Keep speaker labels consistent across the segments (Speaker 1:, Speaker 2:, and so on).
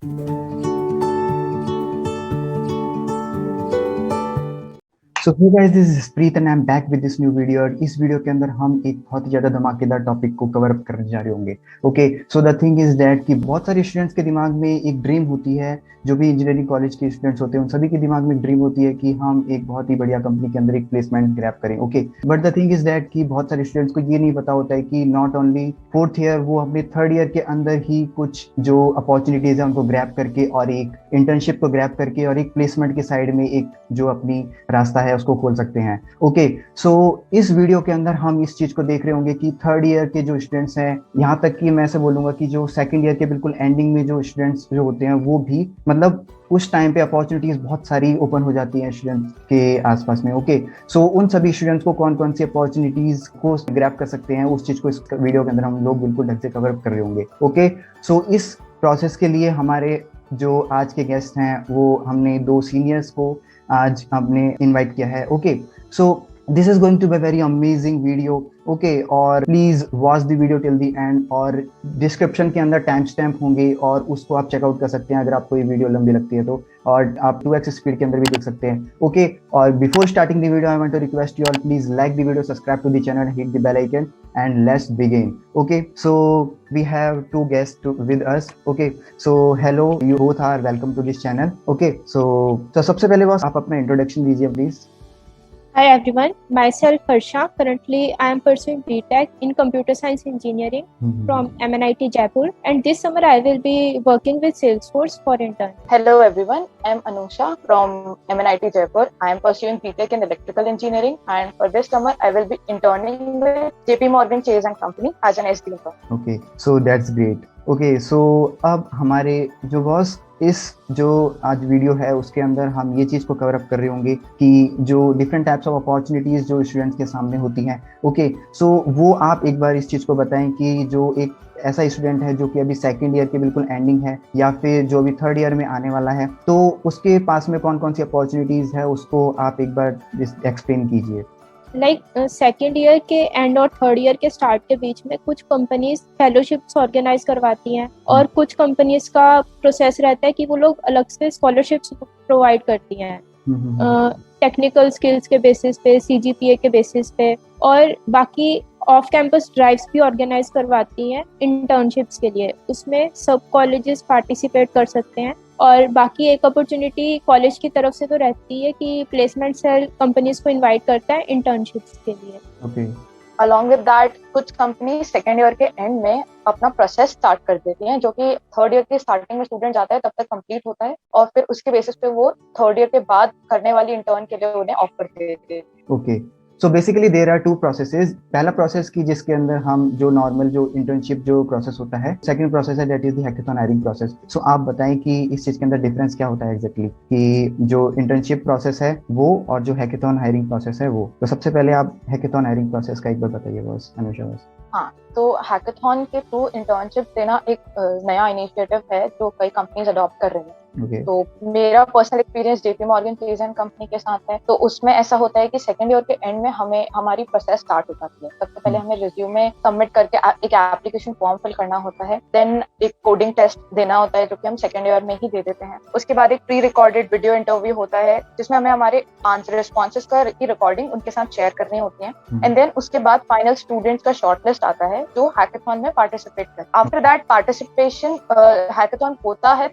Speaker 1: So hey guys, this is Preet and I am back with this new video. और इस video के अंदर हम एक बहुत ही ज्यादा धमाकेदार टॉपिक को कवर अप करने जा रहे होंगे। Okay, so the thing is that कि बहुत सारे स्टूडेंट्स के दिमाग में एक ड्रीम होती है। जो भी इंजीनियरिंग कॉलेज के स्टूडेंट्स होते हैं उन सभी के दिमाग में एक ड्रीम होती है कि हम एक बहुत ही बढ़िया कंपनी के अंदर एक प्लेसमेंट ग्रैब करें। Okay, but the thing is that कि बहुत सारे स्टूडेंट्स को ये नहीं पता होता है कि नॉट ओनली फोर्थ ईयर, वो अपने थर्ड ईयर के अंदर ही कुछ जो अपॉर्चुनिटीज है उनको ग्रैब करके और एक इंटर्नशिप को ग्रैब करके और एक प्लेसमेंट के साइड में एक जो अपनी रास्ता है उसको खोल सकते हैं। ओके, सो इस वीडियो के अंदर हम इस चीज को देख रहे होंगे कि थर्ड ईयर के जो स्टूडेंट्स हैं, यहाँ तक कि मैं ऐसे बोलूंगा कि जो सेकंड ईयर के बिल्कुल एंडिंग में जो स्टूडेंट्स जो होते हैं वो भी मतलब उस टाइम पे अपॉर्चुनिटीज बहुत सारी ओपन हो जाती हैं स्टूडेंट्स के आसपास में। ओके, सो उन सभी स्टूडेंट्स को कौन कौन सी अपॉर्चुनिटीज को ग्रैब कर सकते हैं उस चीज को इस वीडियो के अंदर हम लोग बिल्कुल ढंग से कवर कर रहे होंगे। ओके, सो इस प्रोसेस के लिए हमारे जो आज के गेस्ट हैं वो हमने दो सीनियर्स को आज हमने इनवाइट किया है। Okay, so this is going to be very amazing video. Okay, और please watch the video till the end, और डिस्क्रिप्शन के अंदर टाइम स्टैम्प होंगे और उसको आप चेकआउट कर सकते हैं अगर आपको ये वीडियो लंबी लगती है तो, और आप 2x स्पीड के अंदर भी देख सकते हैं। ओके, और before starting the video I want to request you all, please like the video, subscribe to the channel, hit the bell icon and let's begin. Okay, so we have two guests with us. Okay, so hello, you both are welcome to this channel. Okay, so सबसे पहले बस आप अपना introduction दीजिए please.
Speaker 2: Hi everyone, myself Harsha. Currently, I am pursuing BTech in Computer Science Engineering from MNIT Jaipur, and this summer I will be working with Salesforce for intern.
Speaker 3: Hello everyone, I am Anusha from MNIT Jaipur. I am pursuing BTech in Electrical Engineering, and for this summer I will be interning with JP Morgan Chase and Company as an SD intern.
Speaker 1: Okay, so that's great. Okay, so अब हमारे जो boss इस जो आज video है उसके अंदर हम ये चीज़ को कवर अप कर रहे होंगे कि जो डिफरेंट टाइप्स ऑफ अपॉर्चुनिटीज़ जो स्टूडेंट्स के सामने होती हैं। ओके, सो वो आप एक बार इस चीज़ को बताएं कि जो एक ऐसा स्टूडेंट है जो कि अभी सेकंड ईयर के बिल्कुल एंडिंग है या फिर जो अभी थर्ड ईयर में आने वाला है, तो उसके पास में कौन कौन सी अपॉर्चुनिटीज़ है उसको आप एक बार एक्सप्लेन कीजिए।
Speaker 2: सेकेंड ईयर के एंड और थर्ड ईयर के स्टार्ट के बीच में कुछ कंपनीज फेलोशिप्स ऑर्गेनाइज करवाती हैं और कुछ कंपनीज का प्रोसेस रहता है कि वो लोग अलग से स्कॉलरशिप्स प्रोवाइड करती हैं टेक्निकल स्किल्स के बेसिस पे, CGPA के बेसिस पे, और बाकी ऑफ कैंपस ड्राइव्स भी ऑर्गेनाइज करवाती हैं इंटर्नशिप्स के लिए। उसमें सब कॉलेजेस पार्टिसिपेट कर सकते हैं, और बाकी एक अपॉर्चुनिटी कॉलेज की तरफ से तो रहती है कि प्लेसमेंट सेल कंपनीज को इनवाइट करता है इंटर्नशिप्स के लिए।
Speaker 1: Okay.
Speaker 3: Along with that, कुछ कंपनी सेकेंड ईयर के एंड में अपना प्रोसेस स्टार्ट कर देती हैं, जो कि थर्ड ईयर के स्टार्टिंग में स्टूडेंट जाता है तब तक कंप्लीट होता है, और फिर उसके बेसिस पे वो थर्ड ईयर के बाद करने वाली इंटर्न के लिए उन्हें ऑफर देते हैं।
Speaker 1: Okay, so basically there are two processes. पहला प्रोसेस की जिसके अंदर हम जो नॉर्मल जो इंटर्नशिप जो प्रोसेस होता है, सेकंड प्रोसेस है that is the hackathon hiring process. So आप बताएं कि इस चीज के अंदर डिफरेंस क्या होता है एग्जैक्टली, कि जो इंटर्नशिप प्रोसेस है वो और जो हैकेथॉन हायरिंग प्रोसेस है वो। तो सबसे पहले आप हैकेथॉन हायरिंग प्रोसेस का एक बार बताइए बॉस, अनुषा बॉस।
Speaker 3: हाँ, तो हैकेथॉन के थ्रू इंटर्नशिप देना एक नया इनिशिएटिव है जो कई कंपनीज अडॉप्ट कर रही हैं।
Speaker 1: Okay.
Speaker 3: तो मेरा personal experience JP Morgan Chase and company के साथ है। तो उसमें ऐसा होता है कि सेकंड ईयर के एंड में हमें हमारी प्रोसेस स्टार्ट हो जाती है। सबसे पहले हमें रिज्यूमे सबमिट करके एक एप्लीकेशन फॉर्म फिल करना होता है, देन एक कोडिंग टेस्ट देना होता है जो कि हम सेकंड ईयर में ही दे देते हैं। उसके बाद एक प्री रिकॉर्डेड वीडियो इंटरव्यू होता है जिसमें हमें हमारे आंसर रिस्पॉन्सेज की रिकॉर्डिंग उनके साथ शेयर करनी होती है, एंड देन उसके बाद फाइनल स्टूडेंट्स का शॉर्टलिस्ट आता है जो हैकेथॉन में पार्टिसिपेट करते हैं। आफ्टर दैट पार्टिसिपेशन हैकेथॉन होता है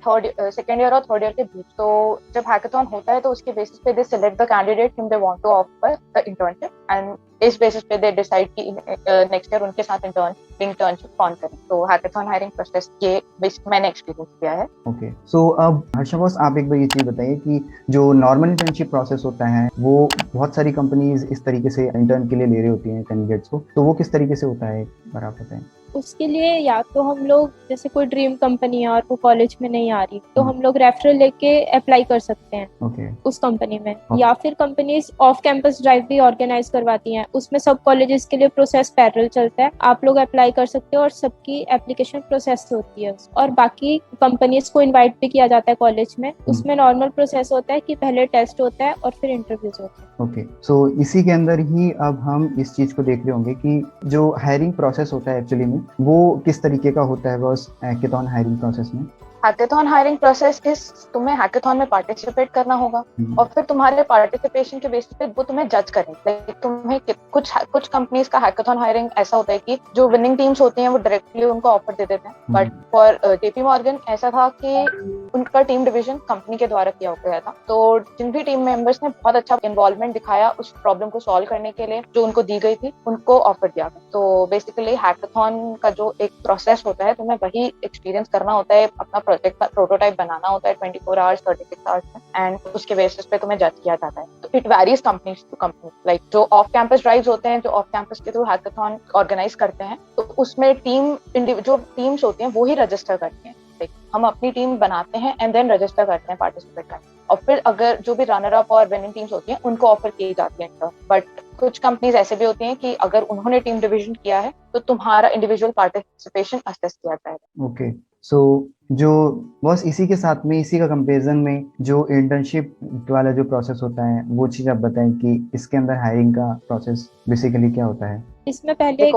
Speaker 3: सेकंड ईयर और थर्ड ईयर के बीच। तो जब हैकेथॉन होता है तो उसके बेसिस पे they select the candidate whom they want to offer the internship, and इस बेसिस पे दे डिसाइड कि नेक्स्ट ईयर उनके साथ इंटर्नशिप कौन करें। तो हैकेथॉन हायरिंग प्रोसेस ये मैंने एक्सपीरियंस किया है।
Speaker 1: ओके, सो अब हर्षा बॉस आप एक बार ये चीज बताइए कि जो नॉर्मल इंटर्नशिप प्रोसेस होता है वो बहुत सारी कंपनीज इस तरीके से इंटर्न के लिए ले रही होती हैं कैंडिडेट्स को, तो वो किस तरीके से होता है, एक बार आप बताएं।
Speaker 2: उसके लिए या तो हम लोग जैसे कोई ड्रीम कंपनी है और वो कॉलेज में नहीं आ रही तो हम लोग रेफरल लेके अप्लाई कर सकते हैं उस कंपनी में, या फिर कंपनीज ऑफ कैंपस ड्राइव भी ऑर्गेनाइज करवाती हैं। उसमें सब कॉलेजेस के लिए प्रोसेस पैरेलल चलता है, आप लोग अप्लाई कर सकते हो और सबकी एप्लीकेशन प्रोसेस होती है। और बाकी कंपनीज को इन्वाइट भी किया जाता है कॉलेज में। उसमें नॉर्मल प्रोसेस होता है कि पहले टेस्ट होता है और फिर इंटरव्यूज होते हैं।
Speaker 1: ओके, सो इसी के अंदर ही अब हम इस चीज को देख रहे होंगे कि जो हायरिंग प्रोसेस होता है एक्चुअली में वो किस तरीके का होता है बस हैकेथॉन हायरिंग प्रोसेस में।
Speaker 3: हैकेथॉन हायरिंग प्रोसेस इज, तुम्हें हैकेथॉन में पार्टिसिपेट करना होगा और फिर तुम्हारे पार्टिसिपेशन के बेसिस पे वो तुम्हें जज करेंगे। तुम्हें कुछ कंपनीज का हैकेथॉन हायरिंग ऐसा होता है कि जो विनिंग टीम्स होती हैं वो डायरेक्टली उनको ऑफर दे देते हैं, बट फॉर जेपी मॉर्गन ऐसा था कि उनका टीम डिवीजन कंपनी के द्वारा किया गया था। तो जिन भी टीम मेंबर्स ने बहुत अच्छा इन्वॉल्वमेंट दिखाया उस प्रॉब्लम को सॉल्व करने के लिए जो उनको दी गई थी, उनको ऑफर दिया गया। तो बेसिकली हैकेथॉन का जो एक प्रोसेस होता है, तुम्हें वही एक्सपीरियंस करना होता है, अपना प्रोजेक्ट का प्रोटोटाइप बनाना होता है 24 आवर्स 36 आवर्स में, एंड उसके बेसिस पे तुम्हें जज किया जाता है। तो it varies company to company. Like जो ऑफ कैंपस ड्राइव्स होते हैं, जो ऑफ कैंपस के थ्रू हैकेथॉन ऑर्गेनाइज करते हैं, तो उसमें जो टीम्स होती हैं वो ही रजिस्टर करती हैं। हम अपनी टीम बनाते हैं एंड देन रजिस्टर करते हैं पार्टिसिपेट करने, और फिर अगर जो भी रनर अप और विनिंग टीम्स होती हैं उनको ऑफर की जाती है। बट कुछ कंपनीज ऐसे भी होती हैं कि अगर उन्होंने टीम डिवीजन किया है तो तुम्हारा इंडिविजुअल पार्टिसिपेशन असेस किया जाएगा।
Speaker 1: ओके, सो जो बस इसी के साथ में, इसी का कंपैरिजन में जो इंटर्नशिप वाला जो प्रोसेस होता है वो चीज़ आप बताएं कि इसके अंदर हायरिंग का प्रोसेस बेसिकली क्या होता है।
Speaker 2: इसमें पहले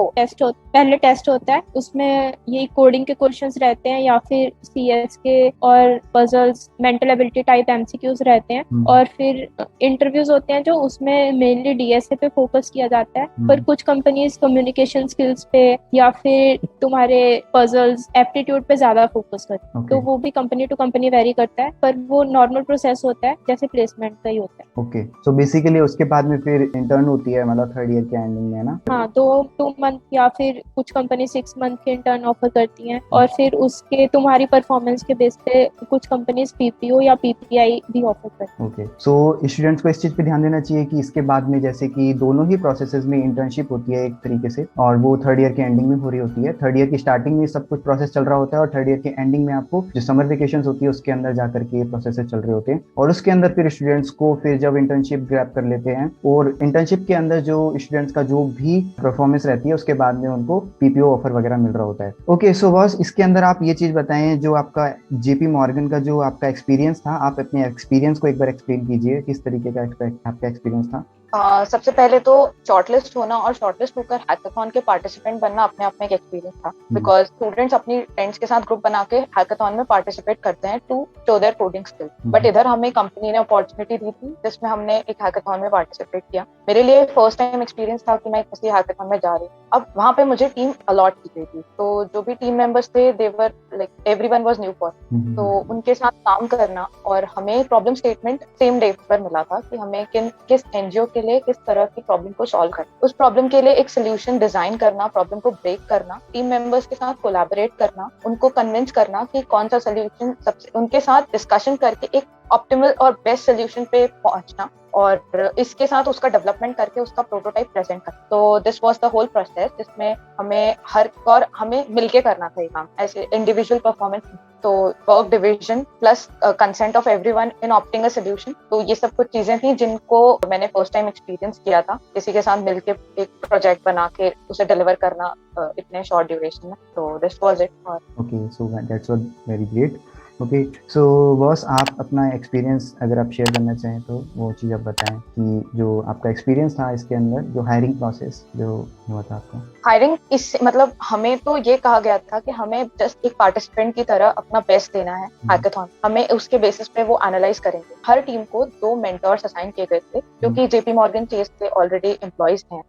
Speaker 2: टेस्ट होता है, उसमें यही कोडिंग के क्वेश्चंस रहते हैं या फिर सीएस के और puzzles, mental ability type MCQs रहते हैं, और फिर इंटरव्यूज होते हैं जो उसमें मेनली डीएसए पे फोकस किया जाता है। पर कुछ कंपनीज कम्युनिकेशन स्किल्स पे या फिर तुम्हारे पजल्स, एप्टीट्यूड पे ज्यादा फोकस करते हैं। तो वो भी कंपनी टू कंपनी वेरी करता है, पर वो नॉर्मल प्रोसेस होता है जैसे प्लेसमेंट का ही होता है।
Speaker 1: ओके, सो बेसिकली उसके बाद में फिर इंटर्न होती है, मतलब थर्ड ईयर के एंडिंग में ना।
Speaker 2: हाँ, तो 2 मंथ या फिर कुछ कंपनी 6 मंथ के इंटर्न ऑफर करती हैं, और फिर उसके तुम्हारी परफॉर्मेंस के बेस पे कुछ कंपनीज पीपीओ या पीपीआई भी ऑफर करती हैं।
Speaker 1: ओके, सो स्टूडेंट्स को इस चीज पे ध्यान देना चाहिए कि इसके बाद में जैसे कि दोनों ही प्रोसेसेस में इंटर्नशिप होती है एक तरीके से, और वो थर्ड ईयर के एंडिंग में हो रही होती है। थर्ड ईयर की स्टार्टिंग में सब कुछ प्रोसेस चल रहा होता है और थर्ड ईयर के एंडिंग में आपको जो समर वेकेशन होती है उसके अंदर जाकर के ये प्रोसेसेस चल रहे होते हैं, और उसके अंदर फिर स्टूडेंट्स को फिर जब इंटर्नशिप ग्रैब कर लेते हैं और इंटर्नशिप के अंदर जो स्टूडेंट्स का जो भी परफॉर्मेंस रहती है उसके बाद में उनको पीपीओ ऑफर वगैरह मिल रहा होता है। ओके, सो बॉस इसके अंदर आप ये चीज बताएं, जो आपका जेपी मॉर्गन का जो आपका एक्सपीरियंस था, आप अपने एक्सपीरियंस को एक बार एक्सप्लेन कीजिए, किस तरीके का आपका एक्सपीरियंस था।
Speaker 3: सबसे पहले तो शॉर्टलिस्ट होना और शॉर्टलिस्ट होकर हैकाथॉन के पार्टिसिपेंट बनना अपने आप में एक एक्सपीरियंस था, बिकॉज स्टूडेंट्स अपनी फ्रेंड्स के साथ ग्रुप बना के हैकाथॉन में पार्टिसिपेट करते हैं to show their coding skill. But इधर हमें कंपनी ने अपॉर्चुनिटी दी थी जिसमें हमने एक हैकाथॉन में पार्टिसिपेट किया। मेरे लिए फर्स्ट टाइम एक्सपीरियंस था कि मैं किसी हैकाथॉन में जा रही हूँ। अब वहाँ पे मुझे टीम अलॉट की गई थी, तो जो भी टीम मेंबर्स थे they were like everyone was new for, तो उनके साथ काम करना, और हमें प्रॉब्लम स्टेटमेंट सेम डे पर मिला था कि हमें किस एनजीओ के लिए किस तरह की प्रॉब्लम को सॉल्व करना, उस प्रॉब्लम के लिए एक सोल्यूशन डिजाइन करना, प्रॉब्लम को ब्रेक करना, टीम मेंबर्स के साथ कोलैबोरेट करना, उनको कन्विंस करना कि कौन सा सोल्यूशन सबसे, उनके साथ डिस्कशन करके एक ऑप्टिमल और बेस्ट सोल्यूशन पे पहुंचना, और इसके साथ उसका डेवलपमेंट करके उसका प्रोटोटाइप प्रेजेंट करना। तो this was the whole process जिसमें हमें मिलके करना था ये काम, ऐसे इंडिविजुअल परफॉर्मेंस। तो work division plus consent of everyone in opting a solution, तो ये सब कुछ चीजें थी जिनको मैंने फर्स्ट टाइम एक्सपीरियंस किया था, किसी के साथ मिलके एक प्रोजेक्ट बना के उसे डिलीवर करना इतने शॉर्ट ड्यूरेशन में। तो this was it.
Speaker 1: Okay, so that's very great. Okay, so boss आप अपना एक्सपीरियंस अगर आप शेयर करना चाहें तो वो चीज़ आप बताएं कि जो आपका एक्सपीरियंस था इसके अंदर, जो हायरिंग प्रोसेस जो हुआ था आपको।
Speaker 3: हायरिंग इस मतलब हमें तो ये कहा गया था कि हमें जस्ट एक पार्टिसिपेंट की तरह अपना बेस्ट देना है हैकाथॉन, हमें उसके बेसिस पे वो एनालाइज करेंगे। हर टीम को 2 मेंटर्स असाइन किए गए थे जो कि जेपी मॉर्गन चेस के ऑलरेडी एम्प्लॉइज हैं।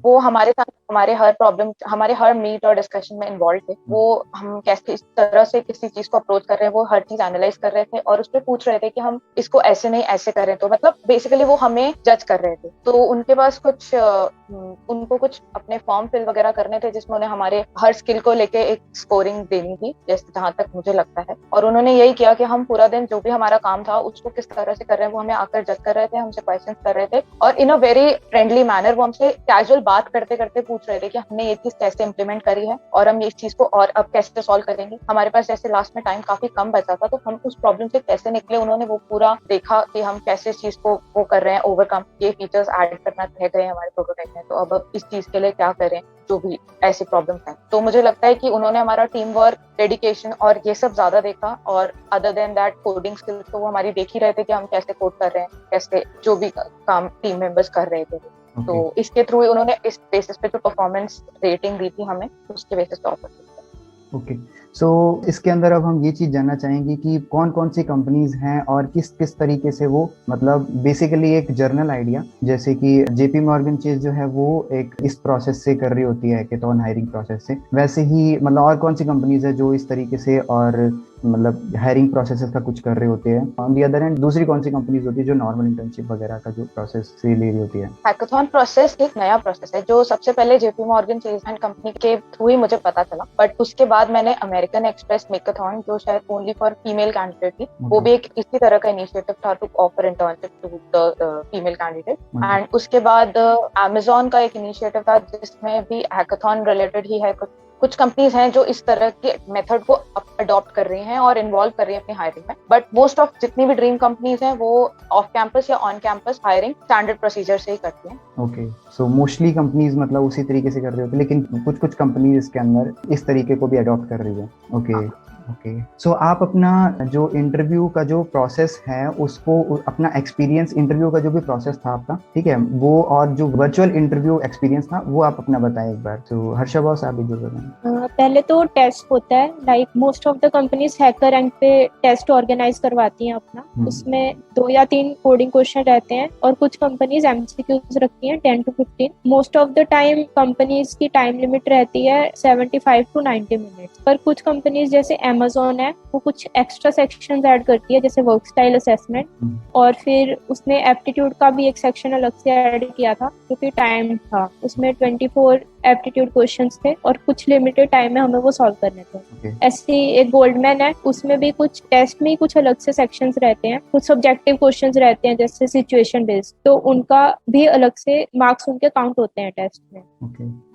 Speaker 3: वो हमारे साथ हमारे हर प्रॉब्लम, हमारे हर मीट और डिस्कशन में इन्वॉल्व थे। वो हम कैसे इस तरह से किसी चीज को अप्रोच कर रहे हैं वो हर चीज एनालाइज कर रहे थे, और उस पर पूछ रहे थे कि हम इसको ऐसे नहीं ऐसे करें। तो मतलब बेसिकली वो हमें जज कर रहे थे। तो उनके पास उनको कुछ अपने फॉर्म फिल वगैरह करने थे जिसमें उन्हें हमारे हर स्किल को लेके एक स्कोरिंग देनी थी, जैसे जहां तक मुझे लगता है। और उन्होंने यही किया कि हम पूरा दिन जो भी हमारा काम था उसको किस तरह से कर रहे हैं वो हमें आकर जज कर रहे थे, हमसे क्वेश्चंस कर रहे थे, और इन अ वेरी फ्रेंडली मैनर वो हमसे कैजुअल बात करते करते पूछ रहे थे कि हमने ये चीज कैसे इम्प्लीमेंट करी है और हम इस चीज को और अब कैसे सॉल्व करेंगे। हमारे पास जैसे लास्ट में टाइम काफी कम बचा था तो हम उस प्रॉब्लम से कैसे निकले, उन्होंने वो पूरा देखा कि हम कैसे इस चीज को वो कर रहे हैं, ओवरकम, ये फीचर्स ऐड करना रह गए हमारे प्रोटोटाइप में, तो अब इस चीज के लिए क्या करें, जो भी ऐसे प्रॉब्लम्स हैं। तो मुझे लगता है कि उन्होंने हमारा टीम वर्क, डेडिकेशन और ये सब ज्यादा देखा, और other than that coding skills तो वो हमारी देख ही रहे थे कि हम कैसे कोड कर रहे हैं, कैसे जो भी काम टीम मेंबर्स कर रहे थे। तो इसके थ्रू उन्होंने इस बेसिस पे जो परफॉर्मेंस रेटिंग दी थी हमें, उसके बेसिस पे ऑफर किया।
Speaker 1: ओके, सो इसके अंदर अब हम ये चीज जानना चाहेंगे कि कौन कौन सी कंपनीज हैं और किस किस तरीके से वो, मतलब बेसिकली एक जर्नल आइडिया, जैसे कि जेपी मॉर्गन चेज जो है वो एक इस प्रोसेस से कर रही होती है हैकेथॉन हायरिंग प्रोसेस से, वैसे ही मतलब और कौन सी कंपनीज है जो इस तरीके से और मतलब हायरिंग प्रोसेस का कुछ कर रहे होते हैं। ऑन दी अदर हैंड दूसरी कौन सी कंपनीज होती है जो नॉर्मल इंटर्नशिप वगैरह का जो प्रोसेस से ले रही होती है।
Speaker 3: हैकाथॉन प्रोसेस एक नया प्रोसेस है जो सबसे पहले JP Morgan chase and company के थ्रू ही मुझे पता चला, बट उसके बाद मैंने अमेरिकन एक्सप्रेस मेकाथॉन जो शायद ओनली फॉर फीमेल कैंडिडेट थी, वो भी एक इसी तरह का इनिशिएटिव था to offer internship to the female candidate. And उसके बाद अमेजोन का एक इनिशिएटिव था जिसमें भी हैकाथॉन रिलेटेड ही है। कुछ कंपनीज हैं जो इस तरह के मेथड को अडॉप्ट कर रही हैं और इन्वॉल्व कर रही हैं अपनी हायरिंग में, बट मोस्ट ऑफ जितनी भी ड्रीम कंपनीज हैं वो ऑफ कैंपस या on campus hiring standard procedure से ही करती हैं।
Speaker 1: ओके, सो मोस्टली कंपनीज मतलब उसी तरीके से कर रही होती है, लेकिन कुछ कुछ कंपनीज इसके अंदर इस तरीके को भी अडॉप्ट कर रही है। ओके ओके, सो आप अपना जो इंटरव्यू का जो प्रोसेस है उसको, अपना एक्सपीरियंस इंटरव्यू का जो भी प्रोसेस था आपका, ठीक है, वो और जो वर्चुअल इंटरव्यू एक्सपीरियंस था वो आप अपना बताएं एक बार। तो हर्षा बॉस आप भी जो बताएं।
Speaker 2: पहले तो टेस्ट होता है, like most of the companies hacker rank पे टेस्ट ऑर्गेनाइज करवाती हैं अपना। उसमें 2 या 3 कोडिंग क्वेश्चन रहते हैं और कुछ कंपनीज एमसीक्यूज रखती हैं 10 to 15। Most of the time companies की टाइम लिमिट रहती है 75 to 90 मिनट्स, पर कुछ कंपनीज जैसे अमेजोन है वो कुछ एक्स्ट्रा सेक्शंस ऐड करती है जैसे वर्क स्टाइल असेसमेंट, और फिर उसने एप्टीट्यूड का भी एक सेक्शन अलग से ऐड किया था जो कि टाइम था। उसमें 24 एप्टीट्यूड क्वेश्चंस थे और कुछ लिमिटेड टाइम में हमें वो सॉल्व करने थे। ऐसी एक गोल्डमैन है, उसमें भी कुछ टेस्ट में ही कुछ अलग से सेक्शंस रहते हैं, कुछ सब्जेक्टिव क्वेश्चंस रहते हैं जैसे सिचुएशन बेस्ड, तो उनका भी अलग से मार्क्स उनके काउंट होते हैं टेस्ट में।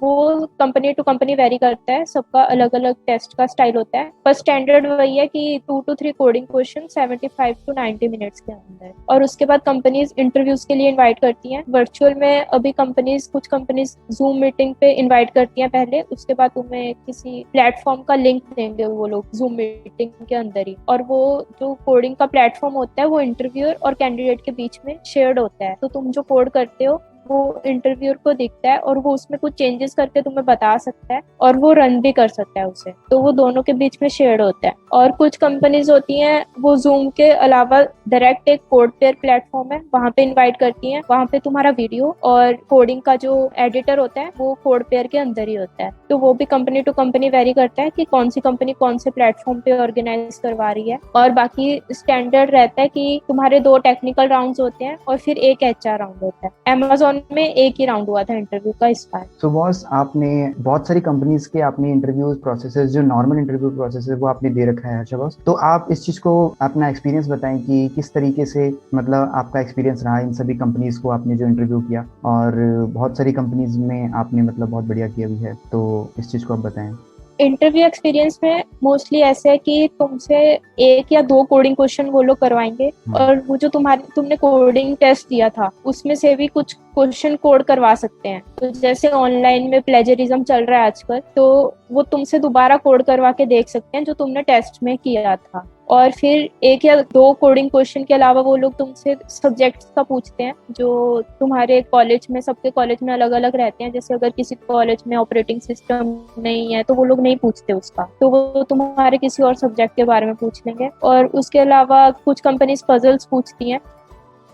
Speaker 2: वो कंपनी टू कंपनी वेरी करता है, सबका अलग अलग टेस्ट का स्टाइल होता है, पर स्टैंडर्ड वही है कि 2 to 3 coding question 75 to 90 minutes के अंदर। और उसके बाद कंपनीज इंटरव्यूज के लिए इनवाइट करती हैं वर्चुअल में। अभी कुछ कंपनीज जूम मीटिंग पे इनवाइट करती हैं पहले, उसके बाद तुम्हें किसी प्लेटफॉर्म का लिंक देंगे वो लोग जूम मीटिंग के अंदर ही, और वो जो कोडिंग का प्लेटफॉर्म होता है वो इंटरव्यूअर और कैंडिडेट के बीच में शेयर्ड होता है। तो तुम जो कोड करते हो वो इंटरव्यूअर को दिखता है और वो उसमें कुछ चेंजेस करके तुम्हें बता सकता है और वो रन भी कर सकता है उसे, तो वो दोनों के बीच में शेयर्ड होता है। और कुछ कंपनीज होती हैं वो जूम के अलावा डायरेक्ट एक कोड पेयर प्लेटफॉर्म है वहां पे इनवाइट करती हैं, वहां पे तुम्हारा वीडियो और कोडिंग का जो एडिटर होता है वो कोड पेयर के अंदर ही होता है। तो वो भी कंपनी टू कंपनी वेरी करता है कि कौन सी कंपनी कौन से प्लेटफॉर्म पे ऑर्गेनाइज करवा रही है। और बाकी स्टैंडर्ड रहता है कि तुम्हारे 2 टेक्निकल राउंड्स होते हैं और फिर एक एचआर राउंड होता है। अमेजोन में एक ही राउंड हुआ था इंटरव्यू का इस बार।
Speaker 1: सो बॉस, आपने बहुत सारी कंपनीज के आपने इंटरव्यू प्रोसेसेस, जो नॉर्मल इंटरव्यू प्रोसेस है वो आपने दे रखा है हर्षा बॉस, तो आप इस चीज को अपना एक्सपीरियंस बताएं कि किस तरीके से मतलब आपका एक्सपीरियंस रहा इन सभी कंपनीज को आपने जो इंटरव्यू किया, और बहुत सारी कंपनीज में आपने मतलब बहुत बढ़िया किया भी है, तो इस चीज को आप बताएं।
Speaker 2: इंटरव्यू एक्सपीरियंस में मोस्टली ऐसे है कि तुमसे 1 या 2 कोडिंग क्वेश्चन वो लोग करवाएंगे, और वो जो तुमने कोडिंग टेस्ट दिया था उसमें से भी कुछ क्वेश्चन कोड करवा सकते हैं। तो जैसे ऑनलाइन में प्लेजरिज्म चल रहा है आजकल, तो वो तुमसे दोबारा कोड करवा के देख सकते हैं जो तुमने टेस्ट में किया था। और फिर 1 या 2 कोडिंग क्वेश्चन के अलावा वो लोग तुमसे सब्जेक्ट्स का पूछते हैं जो तुम्हारे कॉलेज में, सबके कॉलेज में अलग अलग रहते हैं। जैसे अगर किसी कॉलेज में ऑपरेटिंग सिस्टम नहीं है तो वो लोग नहीं पूछते उसका, तो वो तुम्हारे किसी और सब्जेक्ट के बारे में पूछ लेंगे। और उसके अलावा कुछ कंपनीज पजल्स पूछती हैं।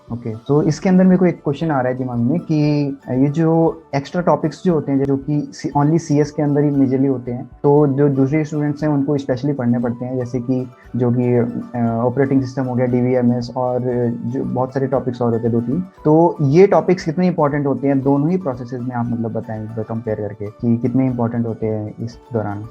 Speaker 1: ओके, तो इसके अंदर मेरे को एक क्वेश्चन आ रहा है दिमाग में कि ये जो एक्स्ट्रा टॉपिक्स जो होते हैं जो कि ओनली सीएस के अंदर ही मेजरली होते हैं, तो जो दूसरे स्टूडेंट्स हैं उनको स्पेशली पढ़ने पड़ते हैं, जैसे कि जो कि ऑपरेटिंग सिस्टम हो गया, डीवीएमएस, और जो बहुत सारे टॉपिक्स और होते हैं 2-3, तो ये टॉपिक्स कितने इंपॉर्टेंट होते हैं दोनों ही प्रोसेसेस में, आप मतलब बताएं कंपेयर करके कि कितने इंपॉर्टेंट होते हैं इस दौरान।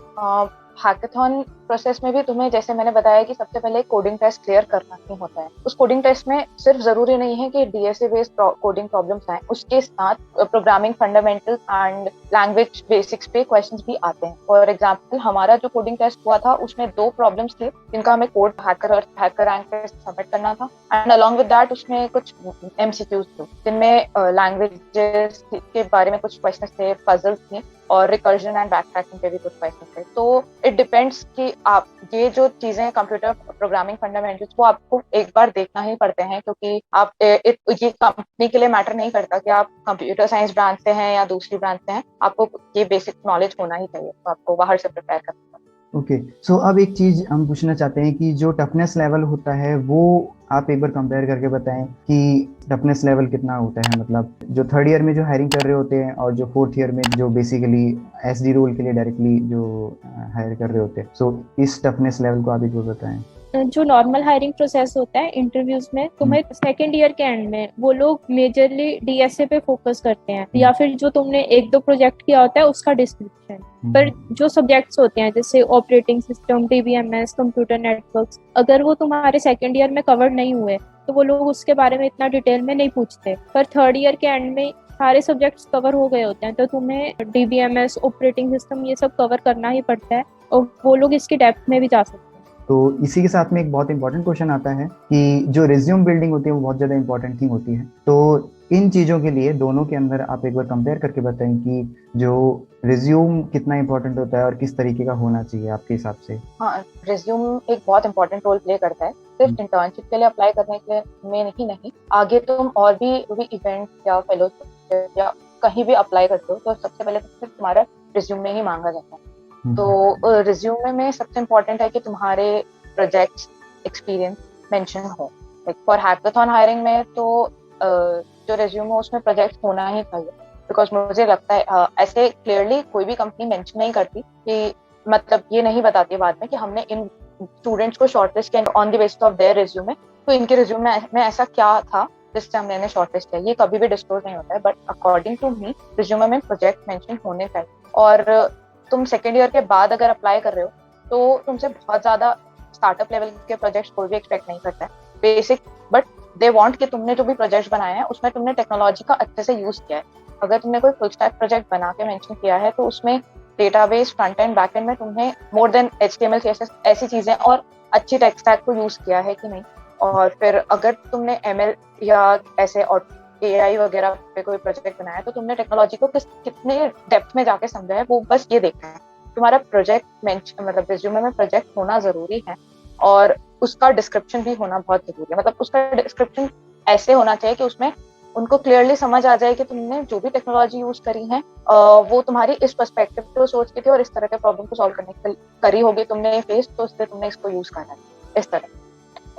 Speaker 3: हैकाथॉन प्रोसेस में भी तुम्हें, जैसे मैंने बताया कि सबसे पहले कोडिंग टेस्ट क्लियर करना ही होता है। उस कोडिंग टेस्ट में सिर्फ जरूरी नहीं है कि डीएसए बेस्ड कोडिंग प्रॉब्लम्स आए, उसके साथ programming fundamentals and language basics पे क्वेश्चंस भी आते हैं। फॉर एग्जांपल हमारा जो कोडिंग टेस्ट हुआ था उसमें 2 प्रॉब्लम्स थे जिनका हमें कोड हैकर रैंक पे सबमिट करना था, एंड अलॉन्ग विद दैट उसमें कुछ एमसीक्यूज थे जिनमें लैंग्वेजेस के बारे में कुछ क्वेश्चंस थे, पजल्स थे, और रिकर्जन एंड बैकट्रैकिंग पे भी कुछ क्वेश्चन थे। तो इट डिपेंड्स कि आप ये जो चीजें कंप्यूटर प्रोग्रामिंग फंडामेंटल्स वो आपको एक बार देखना ही पड़ते हैं, क्योंकि आप ये कंपनी के लिए मैटर नहीं करता कि आप कंप्यूटर साइंस ब्रांच से हैं या दूसरी ब्रांच से हैं, आपको ये बेसिक नॉलेज होना ही चाहिए, तो आपको बाहर से प्रिपेयर करना।
Speaker 1: ओके, सो अब एक चीज हम पूछना चाहते हैं कि जो टफनेस लेवल होता है वो आप एक बार कंपेयर करके बताएं कि टफनेस लेवल कितना होता है, मतलब जो थर्ड ईयर में जो हायरिंग कर रहे होते हैं और जो फोर्थ ईयर में जो बेसिकली एसडी रोल के लिए डायरेक्टली जो हायर कर रहे होते हैं, सो इस टफनेस लेवल को आप एक बार बताएं।
Speaker 2: जो नॉर्मल हायरिंग प्रोसेस होता है इंटरव्यूज में, तुम्हें सेकेंड ईयर के एंड में वो लोग मेजरली डीएसए पे फोकस करते हैं, या फिर जो तुमने एक दो प्रोजेक्ट किया होता है उसका डिस्क्रिप्शन। पर जो सब्जेक्ट्स होते हैं जैसे operating system, DBMS, computer networks, अगर वो तुम्हारे सेकेंड ईयर में कवर नहीं हुए तो वो लोग उसके बारे में इतना डिटेल में नहीं पूछते। पर थर्ड ईयर के एंड में सारे सब्जेक्ट्स कवर हो गए होते हैं तो तुम्हें डीबीएमएस, ऑपरेटिंग सिस्टम ये सब कवर करना ही पड़ता है, और वो लोग इसकी डेप्थ में भी जा सकते हैं।
Speaker 1: तो इसी के साथ में एक बहुत इंपॉर्टेंट क्वेश्चन आता है कि जो रिज्यूम बिल्डिंग होती है वो बहुत ज़्यादा इंपॉर्टेंट थिंग होती है, तो इन चीज़ों के लिए दोनों के अंदर आप एक बार कंपेयर करके बताएं कि जो रिज्यूम कितना इंपॉर्टेंट होता है और किस तरीके का होना चाहिए आपके हिसाब से।
Speaker 3: हाँ, रिज्यूम एक बहुत इंपॉर्टेंट रोल प्ले करता है, सिर्फ इंटर्नशिप के लिए अप्लाई करने के लिए में नहीं, आगे तुम और भी इवेंट या फेलोशिप या कहीं भी अप्लाई करते हो तो सबसे पहले तो सिर्फ तुम्हारा रिज्यूमे ही मांगा जाता है। तो रिज्यूमे में सबसे इम्पोर्टेंट है कि तुम्हारे प्रोजेक्ट्स एक्सपीरियंस मेंशन हो। लाइक फॉर हैकाथॉन हायरिंग में तो जो रिज्यूमे उसमें प्रोजेक्ट होना ही चाहिए, बिकॉज मुझे लगता है ऐसे क्लियरली कोई भी कंपनी मेंशन नहीं करती कि मतलब ये नहीं बताती बाद में कि हमने इन स्टूडेंट्स को शॉर्टलिस्ट किया on the basis of their resume, तो इनके रिज्यूमे में ऐसा क्या था जिससे हमने शॉर्टलिस्ट किया, ये कभी भी डिस्क्लोज नहीं होता है। But according to me resume में प्रोजेक्ट मेंशन होने चाहिए। और तुम सेकेंड ईयर के बाद अगर अप्लाई कर रहे हो तो तुमसे बहुत ज्यादा स्टार्टअप लेवल के प्रोजेक्ट्स कोई भी एक्सपेक्ट नहीं करता है, बेसिक, बट दे वांट कि तुमने जो भी प्रोजेक्ट बनाया है उसमें तुमने टेक्नोलॉजी का अच्छे से यूज किया है। अगर तुमने कोई फुल स्टैक प्रोजेक्ट बना के मेंशन किया है तो उसमें database, front end, back and में तुमने मोर देन HTML, CSS ऐसी चीजें और अच्छी टेक स्टैक को यूज किया है कि नहीं। और फिर अगर तुमने ML या ऐसे और AI वगैरह पे कोई प्रोजेक्ट बनाया तो तुमने टेक्नोलॉजी को कितने डेप्थ में जाके समझा है, वो बस ये देखना है। तुम्हारा प्रोजेक्ट मतलब रिज्यूमे में प्रोजेक्ट होना जरूरी है और उसका डिस्क्रिप्शन भी होना बहुत जरूरी है। मतलब उसका डिस्क्रिप्शन ऐसे होना चाहिए कि उसमें उनको क्लियरली समझ आ जाए कि तुमने जो भी टेक्नोलॉजी यूज करी है वो तुम्हारी इस पर्सपेक्टिव को सोच के थी और इस तरह के प्रॉब्लम को सॉल्व करने के करी होगी तुमने फेस, तो इसलिए तुमने इसको यूज करना है इस तरह।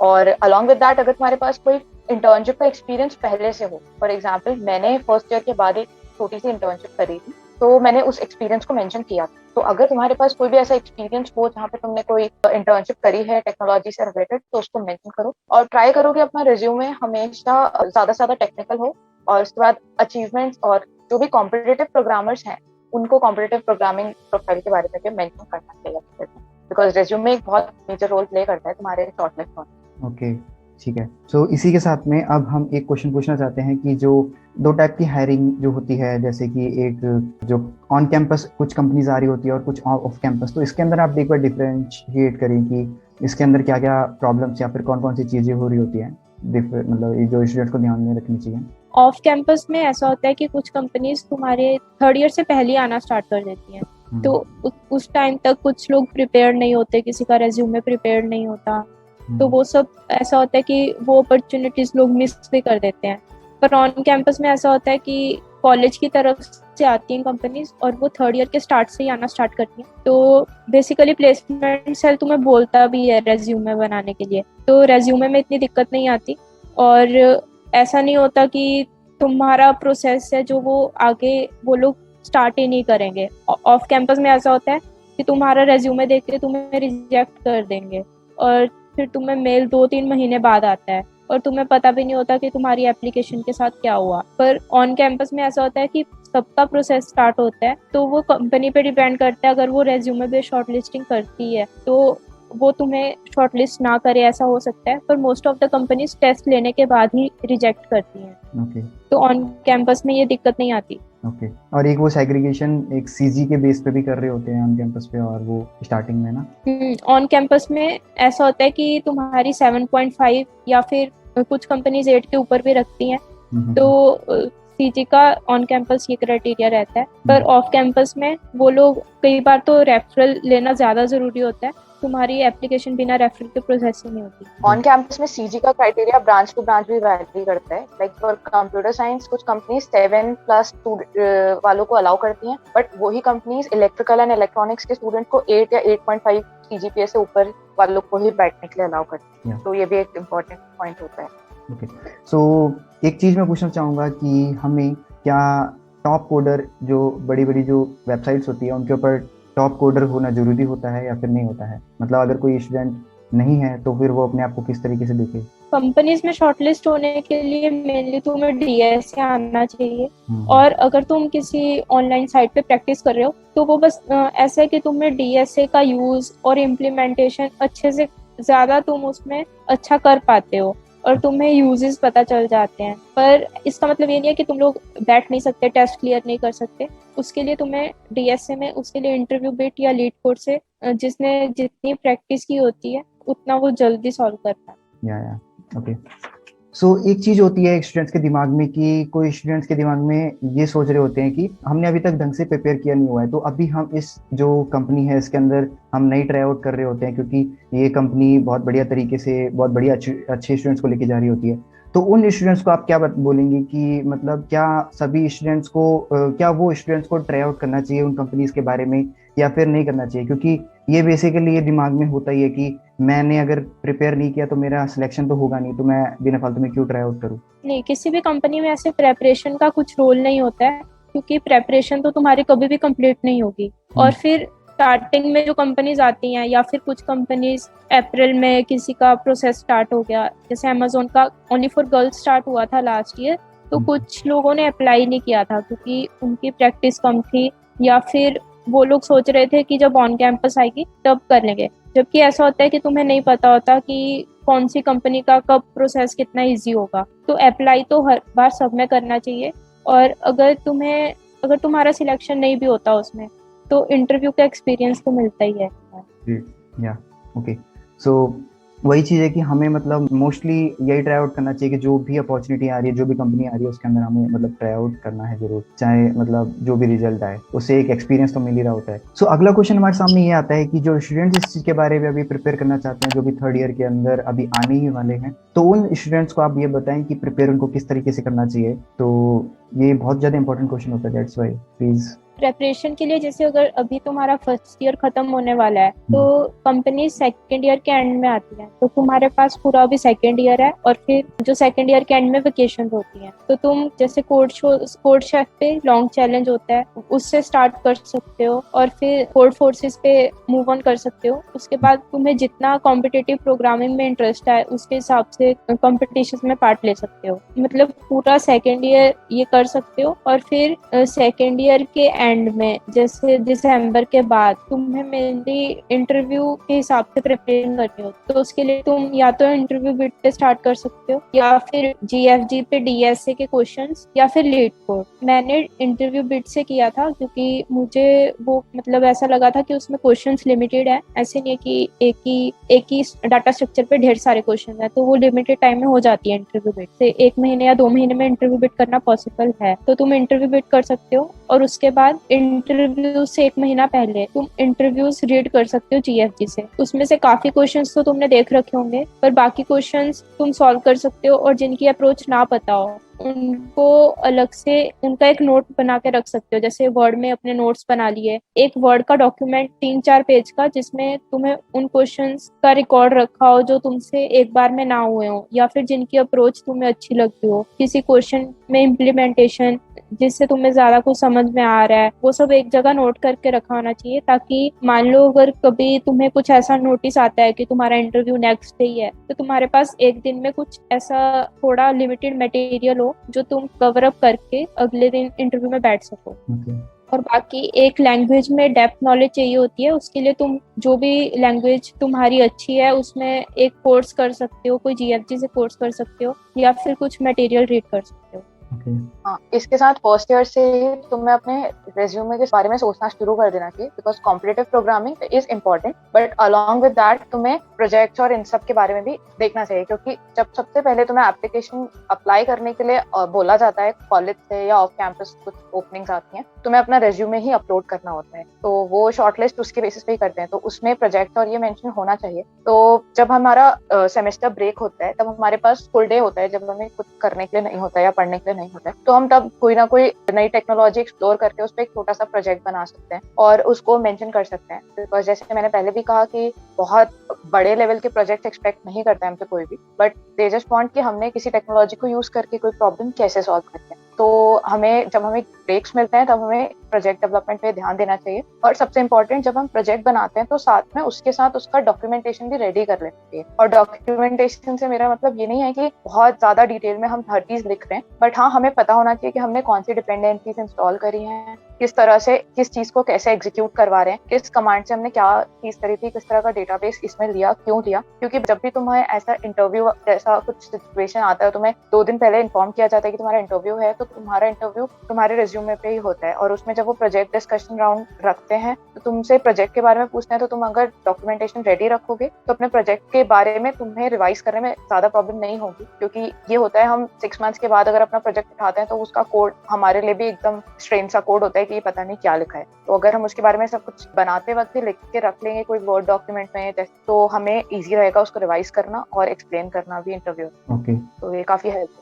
Speaker 3: और अलॉन्ग विद दैट अगर तुम्हारे पास कोई इंटर्नशिप का एक्सपीरियंस पहले से हो, फॉर एग्जाम्पल मैंने फर्स्ट ईयर के बाद एक छोटी सी इंटर्नशिप करी थी तो मैंने उस एक्सपीरियंस को मेंशन किया। तो अगर तुम्हारे पास कोई भी ऐसा एक्सपीरियंस हो जहाँ पे तुमने कोई इंटर्नशिप करी है टेक्नोलॉजी से रिलेटेड तो उसको मेंशन करो और ट्राई करो कि अपना रिज्यूमे हमेशा ज्यादा से ज्यादा टेक्निकल हो। और उसके बाद अचीवमेंट्स और जो भी कॉम्पिटिटिव प्रोग्रामर्स हैं उनको कॉम्पिटिटिव प्रोग्रामिंग प्रोफाइल के बारे में भी मेंशन करना चाहिए, बिकॉज रिज्यूमे एक बहुत मेजर रोल प्ले करता है तुम्हारे शॉर्टलिस्ट होने।
Speaker 1: ओके, ठीक है। सो इसी के साथ में अब हम एक क्वेश्चन पूछना चाहते हैं कि जो दो टाइप की हायरिंग जो होती है, जैसे कि एक जो ऑन कैंपस कुछ कंपनीज आ रही होती है और कुछ ऑफ कैंपस, तो इसके अंदर आप एक बार डिफरेंशिएट करें कि इसके अंदर क्या क्या प्रॉब्लम्स या फिर कौन कौन सी चीज़ें हो रही होती हैं, मतलब ये जो स्टूडेंट्स को ध्यान में रखनी चाहिए।
Speaker 2: ऑफ कैंपस में ऐसा होता है कि कुछ कंपनीज तुम्हारे थर्ड ईयर से पहले आना स्टार्ट कर देती हैं, तो उस टाइम तक कुछ लोग प्रिपेयर नहीं होते, किसी का रेज्यूमे प्रिपेयर नहीं होता, तो वो सब ऐसा होता है कि वो अपॉर्चुनिटीज लोग मिस भी कर देते हैं। पर ऑन कैंपस में ऐसा होता है कि कॉलेज की तरफ से आती हैं कंपनीज और वो थर्ड ईयर के स्टार्ट से ही आना स्टार्ट करती हैं, तो बेसिकली प्लेसमेंट सेल तुम्हें बोलता भी है रेज्यूमे बनाने के लिए, तो रेज्यूमे में इतनी दिक्कत नहीं आती। और ऐसा नहीं होता कि तुम्हारा प्रोसेस है जो वो आगे वो लोग स्टार्ट ही नहीं करेंगे। ऑफ कैंपस में ऐसा होता है कि तुम्हारा रेज्यूमे देख के तुम्हें रिजेक्ट कर देंगे और फिर तुम्हें मेल 2-3 महीने बाद आता है और तुम्हें पता भी नहीं होता कि तुम्हारी एप्लीकेशन के साथ क्या हुआ। पर ऑन कैंपस में ऐसा होता है कि सबका प्रोसेस स्टार्ट होता है, तो वो कंपनी पे डिपेंड करता है। अगर वो रेज्यूमे बेस्ड शॉर्टलिस्टिंग करती है तो वो तुम्हें शॉर्टलिस्ट ना करे, ऐसा हो सकता है, पर most of the companies test लेने के बाद ही रिजेक्ट करती हैं।
Speaker 1: ओके,
Speaker 2: तो ऑन कैंपस में ये दिक्कत नहीं आती।
Speaker 1: ओके, और एक वो सेग्रीगेशन एक सीजी के बेस पे भी कर रहे होते हैं ऑन कैंपस पे, और वो स्टार्टिंग में ना
Speaker 2: ऑन कैंपस में ऐसा होता है कि तुम्हारी 7.5 या फिर कुछ कंपनीज 8 के ऊपर भी रखती हैं, तो सीजी का ऑन कैंपस ये क्राइटेरिया रहता है। पर ऑफ कैंपस में वो लोग कई बार तो रेफरल लेना ज्यादा जरूरी होता है, तुम्हारी एप्लीकेशन बिना रेफरल के प्रोसेस ही नहीं होती।
Speaker 3: ऑन कैंपस में सीजी का क्राइटेरिया ब्रांच टू ब्रांच भी वैरी करता है। लाइक फॉर कंप्यूटर साइंस कुछ कंपनीज 7+ वालों को अलाउ करती हैं, बट वही कंपनीज इलेक्ट्रिकल एंड इलेक्ट्रॉनिक्स के स्टूडेंट को 8 या 8.5 सीजीपीए से ऊपर वालों को ही बैठने के लिए अलाउ करती है। तो ये भी एक इम्पोर्टेंट पॉइंट होता है।
Speaker 1: ओके, सो एक चीज मैं पूछना चाहूंगा कि हमें क्या टॉप कोडर जो बड़ी बड़ी जो वेबसाइट्स होती है उनके ऊपर टॉप कोडर होना जरूरी होता है या फिर नहीं होता है? मतलब अगर कोई स्टूडेंट नहीं है तो फिर वो अपने आप को किस तरीके से देखे?
Speaker 2: कंपनीज में शॉर्टलिस्ट होने के लिए मेनली तुम्हें डीएसए आना चाहिए। और अगर तुम किसी ऑनलाइन साइट पे प्रैक्टिस कर रहे हो तो वो बस ऐसा है कि तुम्हें डीएसए का यूज और इम्प्लीमेंटेशन अच्छे से ज्यादा तुम उसमें अच्छा कर पाते हो और तुम्हें यूजेस पता चल जाते हैं। पर इसका मतलब ये नहीं है कि तुम लोग बैठ नहीं सकते, टेस्ट क्लियर नहीं कर सकते। उसके लिए तुम्हें डीएसए में उसके लिए इंटरव्यू बिट या लीड कोर्स से जिसने जितनी प्रैक्टिस की होती है उतना वो जल्दी सॉल्व करता है।
Speaker 1: या ओके, सो एक चीज होती है स्टूडेंट्स के दिमाग में कि कोई स्टूडेंट्स के दिमाग में ये सोच रहे होते हैं कि हमने अभी तक ढंग से प्रिपेयर किया नहीं हुआ है, तो अभी हम इस जो कंपनी है इसके अंदर हम नई ट्राई आउट कर रहे होते हैं क्योंकि ये कंपनी बहुत बढ़िया तरीके से बहुत बढ़िया अच्छे स्टूडेंट्स को लेके जा रही होती है। तो उन स्टूडेंट्स को आप क्या बोलेंगे कि मतलब क्या सभी स्टूडेंट्स को क्या वो स्टूडेंट्स को ट्राई आउट करना चाहिए उन कंपनीज के बारे में या फिर नहीं करना चाहिए? क्योंकि ये बेसिकली ये दिमाग में होता ही है कि मैंने अगर प्रिपेयर नहीं किया तो मेरा सिलेक्शन तो होगा नहीं, तो मैं बिना फालतू में क्यों ट्राई आउट करूँ?
Speaker 2: नहीं, किसी भी कंपनी में ऐसे प्रेपरेशन का कुछ रोल नहीं होता है, क्योंकि प्रेपरेशन तो तुम्हारी कभी भी कंप्लीट नहीं होगी। और फिर स्टार्टिंग में जो कंपनीज आती हैं या फिर कुछ कंपनीज अप्रैल में किसी का प्रोसेस स्टार्ट हो गया, जैसे अमेजोन का ओनली फॉर गर्ल्स स्टार्ट हुआ था लास्ट ईयर, तो कुछ लोगों ने अप्लाई नहीं किया था क्योंकि उनकी प्रैक्टिस कम थी या फिर वो लोग सोच रहे थे कि जब ऑन कैंपस आएगी तब कर लेंगे। जबकि ऐसा होता है कि तुम्हें नहीं पता होता कि कौन सी कंपनी का कब प्रोसेस कितना इजी होगा। तो अप्लाई तो हर बार सब में करना चाहिए। और अगर तुम्हारा सिलेक्शन नहीं भी होता उसमें तो इंटरव्यू का एक्सपीरियंस तो मिलता ही है।
Speaker 1: या ओके, सो वही चीज़ है कि हमें मतलब मोस्टली यही ट्राई आउट करना चाहिए कि जो भी अपॉर्चुनिटी आ रही है, जो भी कंपनी आ रही है उसके अंदर हमें मतलब ट्राई आउट करना है जरूर, चाहे मतलब जो भी रिजल्ट आए उससे एक एक्सपीरियंस तो मिल ही रहा होता है। सो अगला क्वेश्चन हमारे सामने ये आता है कि जो स्टूडेंट्स इस चीज़ के बारे में अभी प्रिपेयर करना चाहते हैं, जो भी थर्ड ईयर के अंदर अभी आने ही वाले हैं, तो उन स्टूडेंट्स को आप ये बताएं कि प्रिपेयर उनको किस तरीके से करना चाहिए। तो ये बहुत ज़्यादा इंपॉर्टेंट क्वेश्चन होता है, दैट्स वाई प्लीज।
Speaker 2: प्रेपरेशन के लिए जैसे अगर अभी तुम्हारा फर्स्ट ईयर खत्म होने वाला है तो कंपनी सेकेंड ईयर के एंड में आती है, तो तुम्हारे पास पूरा अभी सेकेंड ईयर है और फिर जो सेकेंड ईयर के एंड में वेकेशन होती है, तो तुम जैसे कोड शेफ पे लॉन्ग चैलेंज होता है उससे स्टार्ट कर सकते हो और फिर कोड फोर्सेस पे मूव ऑन कर सकते हो। उसके बाद तुम्हें जितना कॉम्पिटिटिव प्रोग्रामिंग में इंटरेस्ट है उसके हिसाब से कॉम्पिटिशन में पार्ट ले सकते हो। मतलब पूरा सेकेंड ईयर ये कर सकते हो और फिर सेकेंड ईयर के एंड में जैसे दिसंबर के बाद तुम्हें मेनली इंटरव्यू के हिसाब से प्रिपरेशन करनी हो, तो उसके लिए तुम या तो इंटरव्यू बिट पे स्टार्ट कर सकते हो या फिर जीएफजी पे डीएसए के क्वेश्चंस या फिर लीड कोड। मैंने इंटरव्यू बिट से किया था क्योंकि मुझे वो मतलब ऐसा लगा था कि उसमें क्वेश्चंस लिमिटेड है, ऐसे नहीं है कि एक ही डाटा स्ट्रक्चर पे ढेर सारे क्वेश्चन है, तो वो लिमिटेड टाइम में हो जाती है। इंटरव्यू बिट से 1 महीने या 2 महीने में इंटरव्यू बिट करना पॉसिबल है, तो तुम इंटरव्यू बिट कर सकते हो। और उसके बाद इंटरव्यू से 1 महीना पहले तुम इंटरव्यूज रीड कर सकते हो जीएफजी से। उसमें से काफी क्वेश्चंस तो तुमने देख रखे होंगे, पर बाकी क्वेश्चंस तुम सॉल्व कर सकते हो और जिनकी अप्रोच ना पता हो उनको अलग से उनका एक नोट बना के रख सकते हो। जैसे वर्ड में अपने नोट्स बना लिए, एक वर्ड का डॉक्यूमेंट 3-4 पेज का जिसमें तुम्हें उन क्वेश्चंस का रिकॉर्ड रखा हो जो तुमसे एक बार में ना हुए हो या फिर जिनकी अप्रोच तुम्हें अच्छी लगती हो, किसी क्वेश्चन में इम्प्लीमेंटेशन जिससे तुम्हें ज्यादा कुछ समझ में आ रहा है, वो सब एक जगह नोट करके रखा होना चाहिए, ताकि मान लो अगर कभी तुम्हें कुछ ऐसा नोटिस आता है कि तुम्हारा इंटरव्यू नेक्स्ट डे ही है, तो तुम्हारे पास एक दिन में कुछ ऐसा थोड़ा लिमिटेड मटेरियल हो जो तुम कवर अप करके अगले दिन इंटरव्यू में बैठ सको। और बाकी एक लैंग्वेज में डेप्थ नॉलेज चाहिए होती है, उसके लिए तुम जो भी लैंग्वेज तुम्हारी अच्छी है उसमें एक कोर्स कर सकते हो, कोई जीएफजी से कोर्स कर सकते हो या फिर कुछ मटेरियल रीड कर सकते हो।
Speaker 1: ओके।
Speaker 3: हाँ, इसके साथ फर्स्ट ईयर से तुम्हें अपने रेज्यूमे के बारे में सोचना शुरू कर देना चाहिए, because competitive programming is important, but along with that तुम्हें प्रोजेक्ट्स और इन सब के बारे में भी देखना चाहिए, क्योंकि जब सबसे पहले तुम्हें एप्लीकेशन अप्लाई करने के लिए बोला जाता है कॉलेज से या ऑफ कैंपस कुछ ओपनिंग्स आती हैं, तुम्हें अपना रेज्यूमे ही अपलोड करना होता है, तो वो शॉर्टलिस्ट उसके बेसिस पे ही करते हैं, तो उसमें प्रोजेक्ट और ये मेंशन होना चाहिए। तो जब हमारा सेमेस्टर ब्रेक होता है तब हमारे पास फुल डे होता है, जब हमें कुछ करने के लिए नहीं होता है या पढ़ने के लिए नहीं होता है, तो हम तब कोई ना कोई नई टेक्नोलॉजी एक्सप्लोर करके उस पर एक छोटा सा प्रोजेक्ट बना सकते हैं और उसको मेंशन कर सकते हैं, बिकॉज जैसे मैंने पहले भी कहा कि बहुत बड़े लेवल के प्रोजेक्ट एक्सपेक्ट नहीं करता है हमसे कोई भी, बट दे जस्ट वांट कि हमने किसी टेक्नोलॉजी को यूज करके कोई प्रॉब्लम कैसे सॉल्व करते हैं। तो जब हमें ब्रेक्स मिलते हैं तब हमें प्रोजेक्ट डेवलपमेंट पे ध्यान देना चाहिए, और सबसे इम्पोर्टेंट जब हम प्रोजेक्ट बनाते हैं तो साथ में उसके साथ उसका डॉक्यूमेंटेशन भी रेडी कर लेना चाहिए। और डॉक्यूमेंटेशन से मेरा मतलब ये नहीं है कि बहुत ज्यादा डिटेल में हम हर चीज लिख रहे हैं, बट हाँ, हमें पता होना चाहिए कि हमने कौन सी डिपेंडेंसीज इंस्टॉल करी हैं, किस तरह से किस चीज को कैसे एग्जीक्यूट करवा रहे हैं, किस कमांड से हमने क्या चीज करी थी, किस तरह का डेटाबेस इसमें लिया, क्यों लिया, क्योंकि जब भी तुम्हें ऐसा इंटरव्यू जैसा कुछ सिचुएशन आता है, तुम्हें 2 दिन पहले इन्फॉर्म किया जाता है कि तुम्हारा इंटरव्यू है, तो तुम्हारा इंटरव्यू तुम्हारे रिज्यूमे पे ही होता है, और उसमें जब वो प्रोजेक्ट डिस्कशन राउंड रखते हैं तो तुमसे प्रोजेक्ट के बारे में पूछते हैं, तो तुम अगर डॉक्यूमेंटेशन रेडी रखोगे तो अपने प्रोजेक्ट के बारे में तुम्हें रिवाइज करने में ज्यादा प्रॉब्लम नहीं होगी, क्योंकि ये होता है हम 6 मंथ्स के बाद अगर अपना प्रोजेक्ट उठाते हैं तो उसका कोड हमारे लिए भी एकदम स्ट्रेंज सा कोड होता है कि ये पता नहीं क्या लिखा है, तो अगर हम उसके बारे में सब कुछ बनाते वक्त भी लिख के रख लेंगे कोई वर्ड डॉक्यूमेंट में, तो हमें ईजी रहेगा उसको रिवाइज करना और एक्सप्लेन करना भी इंटरव्यू।
Speaker 1: ओके।
Speaker 3: तो ये काफी हेल्प है।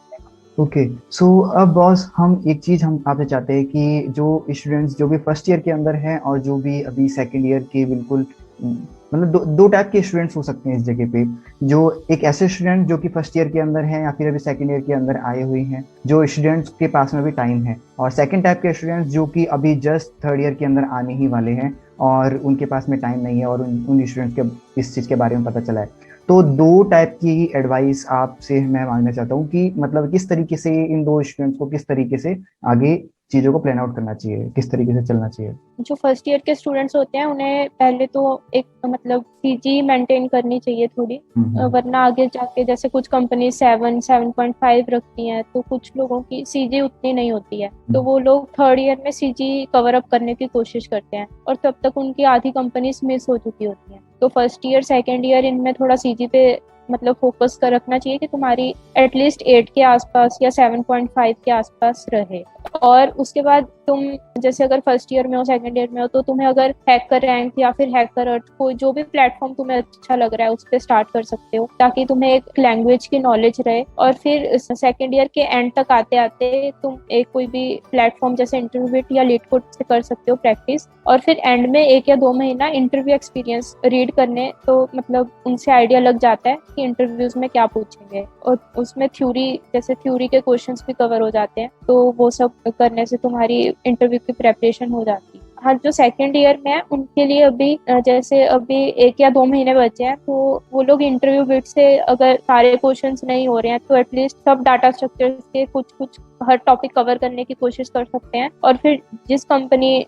Speaker 1: ओके, सो अब बॉस हम एक चीज हम आपसे चाहते हैं कि जो स्टूडेंट्स जो भी फर्स्ट ईयर के अंदर हैं और जो भी अभी सेकंड ईयर के बिल्कुल मतलब दो टाइप के स्टूडेंट्स हो सकते हैं इस जगह पे। जो एक ऐसे स्टूडेंट जो कि फर्स्ट ईयर के अंदर हैं या फिर अभी सेकंड ईयर के अंदर आए हुए हैं, जो स्टूडेंट्स के पास में भी टाइम है, और सेकंड टाइप के स्टूडेंट्स जो कि अभी जस्ट थर्ड ईयर के अंदर आने ही वाले हैं और उनके पास में टाइम नहीं है और उन स्टूडेंट्स के इस चीज़ के बारे में पता चला है। तो 2 टाइप की एडवाइस आपसे मैं मांगना चाहता हूँ कि मतलब किस तरीके से इन 2 स्टूडेंट्स को किस तरीके से आगे चीज़ों को प्लान आउट करना चाहिए, किस तरीके से चलना चाहिए।
Speaker 2: जो फर्स्ट ईयर के स्टूडेंट्स होते हैं उन्हें पहले तो एक मतलब सीजी मेंटेन करनी चाहिए थोड़ी, वरना आगे जाके जैसे कुछ कंपनी 7.5 रखती हैं, तो कुछ लोगों की सीजी उतनी नहीं होती है, तो वो लोग थर्ड ईयर में सीजी कवर अप करने की कोशिश करते हैं और तब तक उनकी आधी कंपनीज मिस हो चुकी होती हैं। तो फर्स्ट ईयर सेकेंड ईयर इनमें थोड़ा सीजी पे मतलब फोकस कर रखना चाहिए कि तुम्हारी एटलीस्ट 8 के आसपास या 7.5 के आसपास रहे। और उसके बाद तुम जैसे अगर फर्स्ट ईयर में हो सेकंड ईयर में हो तो तुम्हें अगर हैकर रैंक या फिर हैकर अर्थ कोई जो भी प्लेटफॉर्म तुम्हें अच्छा लग रहा है उस पर स्टार्ट कर सकते हो, ताकि तुम्हें एक लैंग्वेज की नॉलेज रहे। और फिर सेकंड ईयर के एंड तक आते आते तुम एक कोई भी प्लेटफॉर्म जैसे इंटरव्यू या लीड कोड से कर सकते हो प्रैक्टिस, और फिर एंड में 1 या 2 महीना इंटरव्यू एक्सपीरियंस रीड करने, तो मतलब उनसे आइडिया लग जाता है कि इंटरव्यूज में क्या पूछेंगे, और उसमें थ्योरी जैसे थ्योरी के क्वेश्चंस भी कवर हो जाते हैं, तो वो सब करने से तुम्हारी इंटरव्यू की प्रेपरेशन हो जाती है। हाँ, जो सेकंड ईयर में है उनके लिए अभी जैसे अभी 1 या 2 महीने बचे हैं, तो वो लोग इंटरव्यू बिट से अगर सारे क्वेश्चंस नहीं हो रहे हैं तो एटलीस्ट सब डाटा स्ट्रक्चर्स के कुछ हर टॉपिक कवर करने की कोशिश कर सकते हैं। और फिर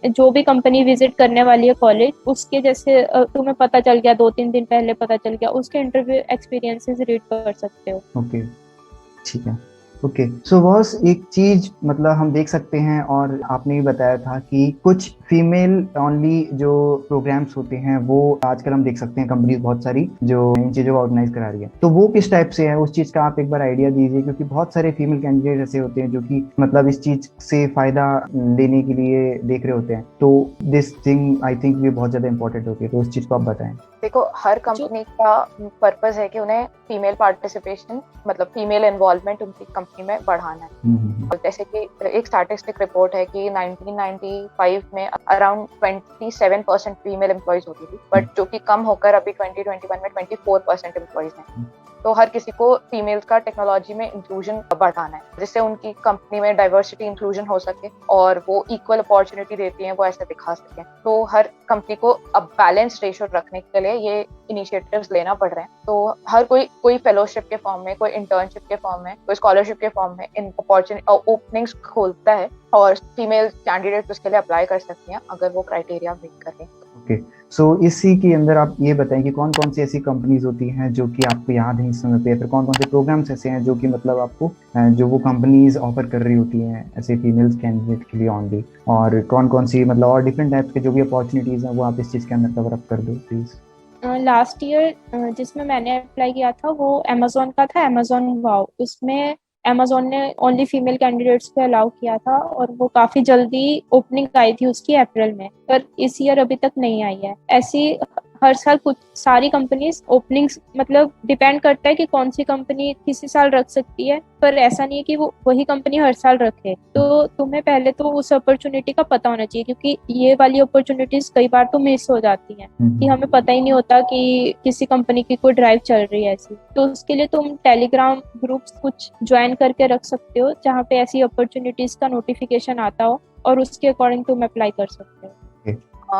Speaker 2: जो भी कंपनी विजिट करने वाली है कॉलेज, उसके जैसे तुम्हें पता चल गया 2-3 दिन पहले पता चल गया, उसके इंटरव्यू एक्सपीरियंसेस रीड कर सकते हो।
Speaker 1: ओके, ठीक है। ओके, सो बॉस एक चीज मतलब हम देख सकते हैं और आपने भी बताया था कि कुछ फीमेल ओनली जो प्रोग्राम्स होते हैं वो आजकल हम देख सकते हैं कंपनीज बहुत सारी जो इन चीज़ों को ऑर्गेनाइज करा रही है, तो वो किस टाइप से है उस चीज़ का आप एक बार आइडिया दीजिए, क्योंकि बहुत सारे फीमेल कैंडिडेट ऐसे होते हैं जो कि मतलब इस चीज़ से फायदा लेने के लिए देख रहे होते हैं, तो दिस थिंग आई थिंक भी बहुत ज़्यादा इंपॉर्टेंट होती है, तो उस चीज़ को आप बताएं।
Speaker 3: देखो, हर कंपनी का पर्पस है कि उन्हें फीमेल पार्टिसिपेशन मतलब फीमेल इन्वॉल्वमेंट उनकी कंपनी में बढ़ाना है। जैसे कि एक स्टैटिस्टिक रिपोर्ट है कि 1995 में अराउंड 27% फीमेल एम्प्लॉइज होती थी, बट जो कि कम होकर अभी 2021 में 24% एम्प्लॉइज हैं। तो हर किसी को फीमेल्स का टेक्नोलॉजी में इंक्लूजन बढ़ाना है, जिससे उनकी कंपनी में डाइवर्सिटी इंक्लूजन हो सके और वो इक्वल अपॉर्चुनिटी देती हैं, वो ऐसे दिखा सकें। तो हर कंपनी को अब बैलेंस रेशियो रखने के लिए ये इनिशिएटिव्स लेना पड़ रहे हैं। तो हर कोई फेलोशिप के फॉर्म में, कोई इंटर्नशिप के फॉर्म में, कोई स्कॉलरशिप के फॉर्म में इन अपॉर्चुनिटी ओपनिंग्स खोलता है और फीमेल कैंडिडेट उसके लिए अप्लाई कर सकती हैं अगर वो क्राइटेरिया मीट करें।
Speaker 1: ओके, सो इसी के अंदर आप ये बताएं कि कौन कौन सी ऐसी कंपनीज होती हैं जो कि आपको याद है इस समय पे, फिर कौन कौन से प्रोग्राम्स ऐसे हैं जो कि मतलब आपको जो वो कंपनीज ऑफर कर रही होती हैं ऐसे फीमेल्स कैंडिडेट के लिए ऑनली, और कौन कौन सी मतलब और डिफरेंट टाइप्स के जो भी अपॉर्चुनिटीज हैं वो आप इस चीज़ के अंदर कवर अप कर दो प्लीज़।
Speaker 2: लास्ट ईयर जिसमें मैंने अप्लाई किया था वो अमेजोन का था, अमेजोन वाओ। उसमें अमेजोन ने ओनली फीमेल कैंडिडेट्स को अलाउ किया था और वो काफी जल्दी ओपनिंग आई थी उसकी अप्रैल में, पर इस ईयर अभी तक नहीं आई है। ऐसी हर साल कुछ सारी कंपनीज ओपनिंग्स, मतलब डिपेंड करता है कि कौन सी कंपनी किसी साल रख सकती है, पर ऐसा नहीं है कि वो वही कंपनी हर साल रखे। तो तुम्हें पहले तो उस अपॉर्चुनिटी का पता होना चाहिए, क्योंकि ये वाली अपॉर्चुनिटीज कई बार तो मिस हो जाती हैं कि हमें पता ही नहीं होता कि किसी कंपनी की कोई ड्राइव चल रही है ऐसी। तो उसके लिए तुम टेलीग्राम ग्रुप्स कुछ ज्वाइन करके रख सकते हो जहाँ पे ऐसी अपॉर्चुनिटीज का नोटिफिकेशन आता हो और उसके अकॉर्डिंग तुम अप्लाई कर सकते हो।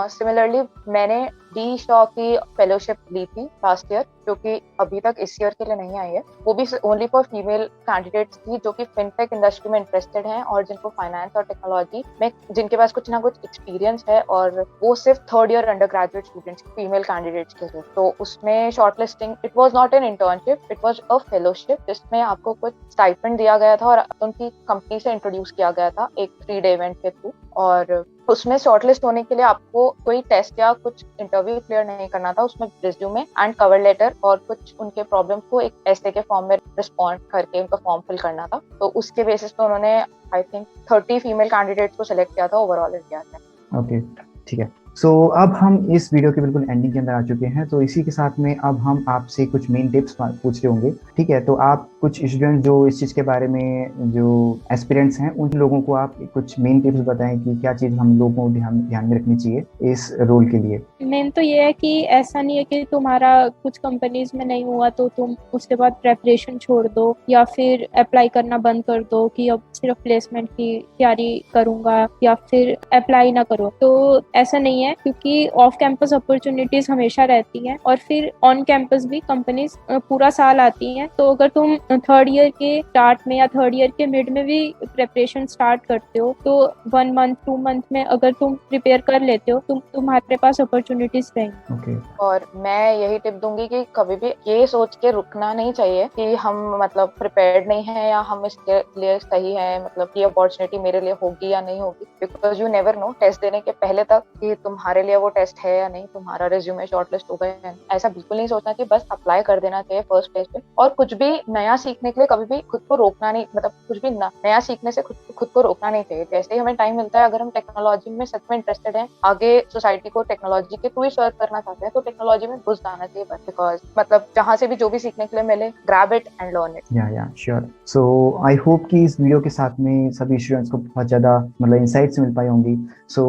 Speaker 3: सिमिलरली मैंने डी शॉ की फेलोशिप ली थी लास्ट ईयर, जो कि अभी तक इस ईयर के लिए नहीं आई है। वो भी ओनली फॉर फीमेल कैंडिडेट्स थी जो कि फिनटेक इंडस्ट्री में इंटरेस्टेड हैं और जिनको फाइनेंस और टेक्नोलॉजी में जिनके पास कुछ ना कुछ एक्सपीरियंस है, और वो सिर्फ third year under graduate students female candidates के लिए। तो उसमें shortlisting, it was not an internship, it was a fellowship जिसमें आपको कुछ स्टाइपेंड दिया गया था और उनकी कंपनी से इंट्रोड्यूस किया गया था एक 3 डे इवेंट के थ्रू। और उसमें शॉर्टलिस्ट होने के लिए आपको कोई टेस्ट या कुछ इंटरव्यू क्लियर नहीं करना था, उसमें रिज्यूमे एंड कवर लेटर और कुछ उनके प्रॉब्लम को एक ऐसे के फॉर्म में रिस्पॉन्ड करके उनका फॉर्म फिल करना था। तो उसके बेसिस पे उन्होंने आई थिंक 30 फीमेल कैंडिडेट्स को सिलेक्ट किया था ओवरऑल इंडिया से।
Speaker 1: ओके, ठीक है। सो अब हम इस वीडियो के बिल्कुल एंडिंग के अंदर आ चुके हैं, तो इसी के साथ में अब हम आपसे कुछ मेन टिप्स पूछ रहे होंगे, ठीक है। तो आप कुछ स्टूडेंट जो इस चीज़ के बारे में जो एस्पिरेंट्स हैं उन लोगों को आप कुछ मेन टिप्स बताएं कि क्या चीज़ हम लोगों को ध्यान में रखनी चाहिए इस रोल के लिए।
Speaker 2: मेन तो ये है कि ऐसा नहीं है कि तुम्हारा कुछ कंपनीज में नहीं हुआ तो तुम उसके बाद प्रेपरेशन छोड़ दो या फिर अप्लाई करना बंद कर दो कि अब सिर्फ प्लेसमेंट की तैयारी करूंगा या फिर अप्लाई ना करो। तो ऐसा नहीं है, क्योंकि ऑफ कैंपस अपॉर्चुनिटीज हमेशा रहती हैं और फिर ऑन कैंपस भी कंपनीज पूरा साल आती हैं। तो अगर तुम थर्ड ईयर के स्टार्ट में या थर्ड ईयर के मिड में भी प्रेपरेशन स्टार्ट करते हो तो 1 मंथ 2 मंथ में अगर तुम प्रिपेयर कर लेते हो तुम्हारे पास अपॉर्चुनिटीज रहेंगी।
Speaker 1: Okay.
Speaker 3: और मैं यही टिप दूंगी कि कभी भी ये सोच के रुकना नहीं चाहिए कि हम मतलब प्रिपेयर्ड नहीं है या हम इसके लिए सही है, मतलब ये अपॉर्चुनिटी मेरे लिए होगी या नहीं होगी, because you never know test देने के पहले तक कि तुम्हारे लिए वो टेस्ट है या नहीं, तुम्हारा रिज्यूमे शॉर्टलिस्ट होगा या नहीं। ऐसा बिल्कुल नहीं सोचना कि बस अप्लाई कर देना चाहिए फर्स्ट स्टेज पे। और कुछ भी नया सीखने के लिए कभी भी खुद को रोकना नहीं, मतलब कुछ भी नया सीखने से खुद को रोकना नहीं चाहिए। जैसे ही हमें टाइम मिलता है, अगर हम टेक्नोलॉजी में सच में इंटरेस्टेड हैं, आगे सोसाइटी को टेक्नोलॉजी के थ्रू ही सर्व करना चाहते हैं, तो टेक्नोलॉजी में घुस जाना चाहिए बस, बिकॉज मतलब जहाँ से भी जो भी सीखने के लिए मिले, grab it and learn it.
Speaker 1: या श्योर। सो आई होप कि इस वीडियो के साथ में सभी स्टूडेंट्स को बहुत ज़्यादा मतलब इंसाइट्स मिल पाई होंगी। सो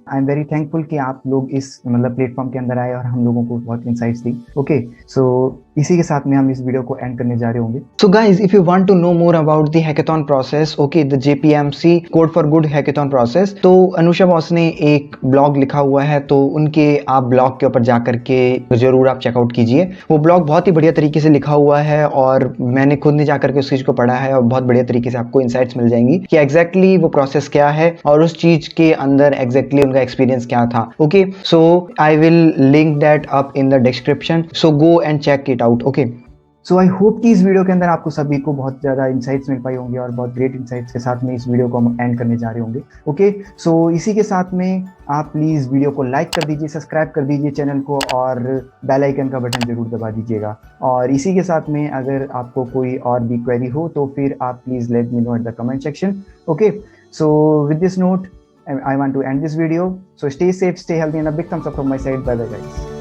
Speaker 1: आई एम वेरी थैंकफुल कि आप लोग इस मतलब प्लेटफॉर्म के अंदर आए और हम लोगों को बहुत इंसाइट्स दी। ओके, सो इसी के साथ में हम इस वीडियो को एंड करने जा रहे होंगे। So guys, if you want to know more about the hackathon process, okay, the JPMC code for good hackathon process, तो अनुषा बॉस ने एक ब्लॉग लिखा हुआ है, तो उनके आप ब्लॉग के ऊपर जा करके जरूर आप चेकआउट कीजिए। वो ब्लॉग बहुत ही बढ़िया तरीके से लिखा हुआ है और मैंने खुद ने जा करके उस चीज को पढ़ा है और बहुत बढ़िया तरीके से आपको इंसाइट्स मिल जाएंगी कि एग्जैक्टली वो प्रोसेस क्या है और उस चीज के अंदर एग्जैक्टली उनका एक्सपीरियंस क्या था। Okay, so I will link that up in the description, so go and check it out. Okay, so I hope कि इस वीडियो के अंदर आपको सभी को बहुत ज़्यादा इंसाइट्स मिल पाई होंगी और बहुत ग्रेट इंसाइट्स के साथ में इस वीडियो को हम एंड करने जा रहे होंगे। ओके, सो इसी के साथ में आप प्लीज़ वीडियो को लाइक कर दीजिए, सब्सक्राइब कर दीजिए चैनल को और बेल आइकन का बटन जरूर दबा दीजिएगा। और इसी के साथ में अगर आपको कोई और भी क्वेरी हो तो फिर आप please let me know at the comment section. Okay, so with this note I want to end this video. So stay safe, stay healthy, and a big thumbs up from my side. Bye bye guys.